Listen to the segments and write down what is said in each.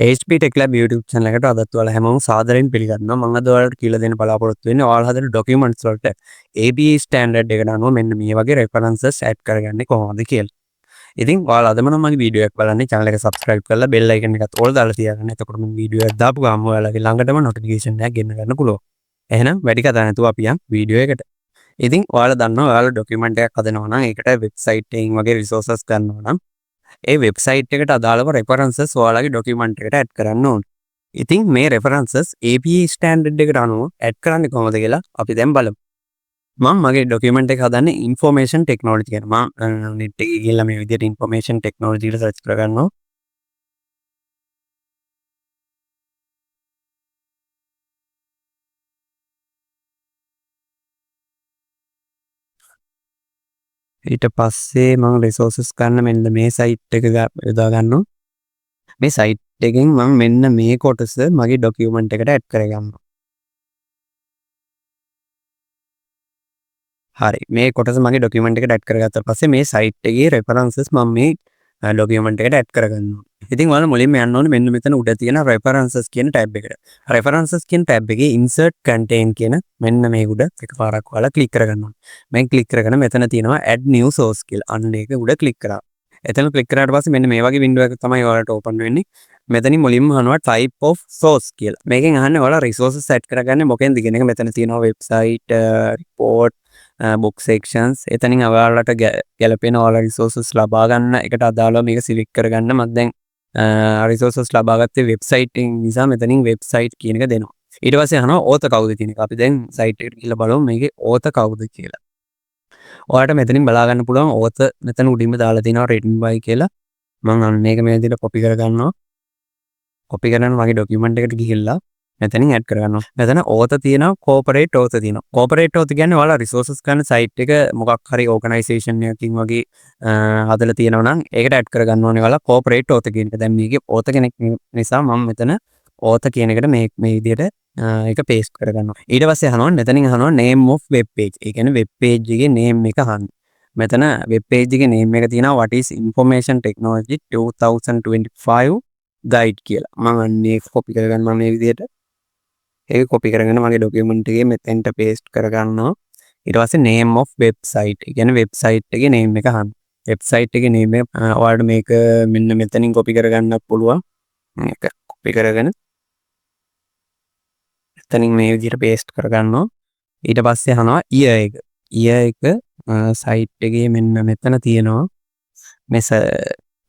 HP Tech Lab YouTube channel එකට අදත් ඔයාලා හැමෝම සාදරයෙන් පිළිගන්නවා. මම අද ඔයාලට කියලා දෙන්න බලාපොරොත්තු වෙන්නේ ඔයාලා හදන ඩොකියුමන්ට්ස් වලට ABE ස්ටෑන්ඩඩ් එකට අනුව මෙන්න මේ වගේ රෙෆරන්සස් ඇඩ් කරගන්නේ කොහොමද කියලා. ඉතින් ඔයාලා අදම නම් මගේ වීඩියෝ එක බලන්නේ channel එක subscribe කරලා bell icon එකත් all දාලා තියාගන්න. එතකොට මම වීඩියෝ එකක් දාපු ගමන් ඔයාලගේ ළඟටම notification එකක් ගෙන්න ගන්න පුළුවන්. එහෙනම් වැඩි කතා නැතුව අපි යන් වීඩියෝ එකට. ඉතින් ඔයාලා දන්නවා ඔයාලා ඩොකියුමන්ට් එකක් හදනවා නම් ඒකට වෙබ්සයිට් එකකින් වගේ රිසෝසස් ගන්නවා නම් ඒ වෙබ්සයිට් එකට අදාළව රෙෆරන්සස් ඔයාලගේ ඩොකියුමන්ට් එකට ඇඩ් කරන්න ඕනේ. ඉතින් මේ රෙෆරන්සස් APA ස්ටෑන්ඩඩ් එකට අනුව ඇඩ් කරන්නේ කොහොමද කියලා අපි දැන් බලමු. මම මගේ ඩොකියුමන්ට් එක හදන්නේ ඉන්ෆෝමේෂන් ටෙක්නොලොජි කියන. මම net එකේ ගිහලා මේ විදිහට ඉන්ෆෝමේෂන් ටෙක්නොලොජි කියලා සර්ච් කරගන්නවා. ඊට පස්සේ මම රිසෝසස් ගන්න මෙන්න මේ සයිට් එක යොදා ගන්නවා. මේ සයිට් එකෙන් මම මෙන්න මේ කොටස මගේ ඩොකියුමන්ට් එකට ඇඩ් කරගන්නවා. හරි මේ කොටස මගේ ඩොකියුමන්ට් එකට ඇඩ් කරගත්තා පස්සේ මේ සයිට් එකේ රෙෆරන්සස් මම මේ ඩොකියුමන්ට් එකට ඇඩ් කරගන්නවා. ඉතින් ඔයාලා මුලින්ම යන්න ඕනේ මෙන්න මෙතන උඩ තියෙන රෙෆරන්සස් කියන ටැබ් එකට. රෙෆරන්සස් කියන ටැබ් එකේ insert content කියන මෙන්න මේ උඩ එකපාරක් ඔයාලා ක්ලික් කරගන්න ඕනේ. මම ක්ලික් කරගෙන මෙතන තියෙනවා add new source කියලා. අන්න ඒක උඩ ක්ලික් කරා. එතන ක්ලික් කරාට පස්සේ මෙන්න මේ වගේ වින්ඩෝ එකක් තමයි ඔයාලට ඕපන් වෙන්නේ. මෙතනින් මුලින්ම අහනවා type of source කියලා. මේකෙන් අහන්නේ ඔයාලා resources set කරගන්නේ මොකෙන්ද කියන එක. මෙතන තියෙනවා website, report, book sections. එතනින් ඔයාලට ගැලපෙන ඔයාලා resources ලබා ගන්න එකට අදාළව මේක select කරගන්න. මම දැන් resources ලබා ගත්තේ website එකෙන් නිසා මෙතනින් website කියන එක දෙනවා. ඊට පස්සේ අහනවා author කවුද කියන එක. අපි දැන් site එකට ගිහලා බලමු මේකේ author කවුද කියලා. ඔයාලට මෙතනින් බලා ගන්න පුළුවන් author මෙතන උඩින්ම දාලා තියෙනවා written by කියලා. මම අන්න මේක මේ විදිහට copy කරගන්නවා. copy කරගෙන මගේ document එකට ගිහිල්ලා මෙතනින් add කරගන්නවා. මෙතන author තියෙනවා, corporate author තියෙනවා. corporate author කියන්නේ ඔයාලා resources ගන්න site එක මොකක් හරි organization එකකින් වගේ හදලා තියෙනවා නම් ඒකට add කරගන්න ඕනේ ඔයාලා corporate author කියන එක. දැන් මේකේ author කෙනෙක් නිසා මම මෙතන author කියන එකට මේ විදිහට ඒක paste කරගන්නවා. ඊට පස්සේ අහනවා මෙතනින් අහනවා name of web page. ඒ කියන්නේ web page එකේ name එක අහන්න. මෙතන web page එකේ name එක තියෙනවා what is information technology 2025 guide කියලා. මම අන්නේ copy කරගන්නවා මේ විදිහට. ඒක copy කරගෙන මගේ document එකේ මෙතෙන්ට paste කරගන්නවා. ඊට පස්සේ name of website. ඒ කියන්නේ website එකේ name එක අහන්න. website එකේ name එක ඔයාලට මේක මෙන්න මෙතනින් copy කරගන්නත් පුළුවන්. මේක copy කරගෙන එතනින් මේ විදිහට paste කරගන්නවා. ඊට පස්සේ අහනවා year එක. year එක site එකේ මෙන්න මෙතන තියෙනවා.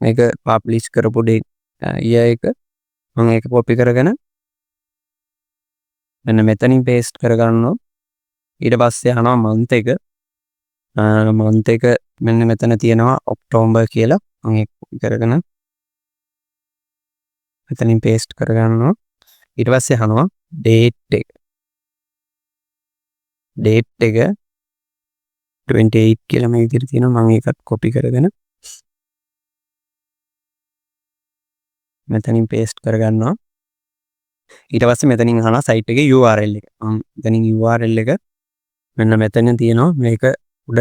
මේක publish කරපු year එක මම ඒක copy කරගෙන මෙන්න මෙතනින් paste කරගන්නවා. ඊට පස්සේ අහනවා month එක. month එක මෙන්න මෙතන තියෙනවා October කියලා. මම ඒක copy කරගෙන මෙතනින් paste කරගන්නවා. ඊට පස්සේ අහනවා date එක. date එක 28 කියලා මේ විදිහට තියෙනවා. මම ඒකත් copy කරගෙන මෙතනින් paste කරගන්නවා. ඊට පස්සේ මෙතනින් අහනවා site එකේ URL එක. මෙතනින් URL එක මෙන්න මෙතන තියෙනවා. මේක උඩ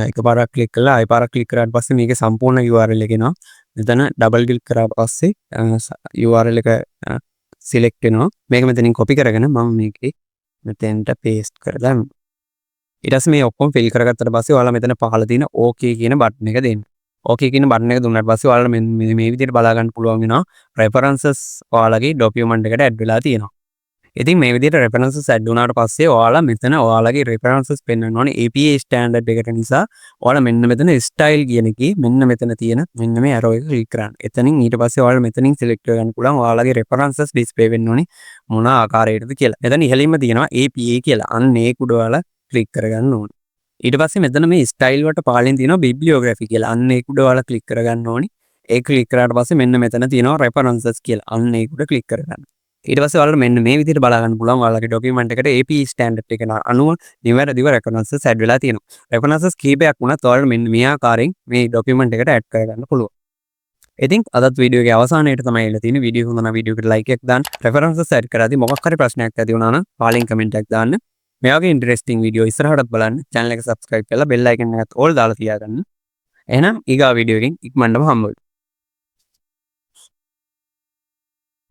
එකපාරක් ක්ලික් කරලා ආයෙ පාරක් ක්ලික් කරාට පස්සේ මේකේ සම්පූර්ණ URL එක එනවා. මෙතන ඩබල් ක්ලික් කරාට පස්සේ URL එක select වෙනවා. මේක මෙතනින් copy කරගෙන මම මේකේ මෙතෙන්ට paste කරගන්නවා. ඊට පස්සේ මේ ඔක්කොම fill කරගත්තට පස්සේ ඔයාලා මෙතන පහළ තියෙන okay කියන බටන් එක දෙන්න. okay කියන බටන් එක දුන්නාට පස්සේ ඔයාලා මේ විදිහට බලා ගන්න පුළුවන් වෙනවා references ඔයාලගේ document එකට add වෙලා තියෙනවා. ඉතින් මේ විදිහට references add වුණාට පස්සේ ඔයාලා මෙතන ඔයාලගේ references පෙන්වන්න ඕනේ APA standard එකට නිසා ඔයාලා මෙන්න මෙතන style කියන එකේ මෙන්න මෙතන තියෙන මෙන්න මේ arrow එක click කරන්න. එතනින් ඊට පස්සේ ඔයාලා මෙතනින් select කරගන්න පුළුවන් ඔයාලගේ references display වෙන්න ඕනේ මොන ආකාරයකටද කියලා. එතන ඉහළින්ම තියෙනවා APA කියලා. අන්න ඒක උඩ ඔයාලා click කරගන්න ඕනේ. ඊට පස්සේ මෙතන මේ style වලට පාලින් තියෙනවා bibliography කියලා. අන්න ඒක උඩ ඔයාලා click කරගන්න ඕනේ. ඒක click කරාට පස්සේ මෙන්න මෙතන තියෙනවා references කියලා. අන්න ඒක උඩ click කරගන්න. ඊට පස්සේ ඔයාලට මෙන්න මේ විදිහට බලා ගන්න පුළුවන් ඔයාලගේ document එකට APA standard එක අනුව නිවැරදිව references add වෙලා තියෙනවා. references කීපයක් වුණත් ඔයාලට මෙන්න මේ ආකාරයෙන් මේ document එකට add කරගන්න පුළුවන්. ඉතින් අදත් වීඩියෝ එකේ අවසානයේට තමයි එලා තියෙන්නේ. වීඩියෝ හොඳ නම් වීඩියෝ එකට like එකක් දාන්න. references add කරද්දී මොකක් හරි ප්‍රශ්නයක් ඇති වුණා නම් පාලින් comment එකක් දාන්න. මේ වගේ interesting වීඩියෝ ඉස්සරහටත් බලන්න. channel එක subscribe කරලා bell icon එකත් all දාලා තියාගන්න. එහෙනම් ඊගා වීඩියෝ එකකින් ඉක්මනටම හම්බ වෙමු.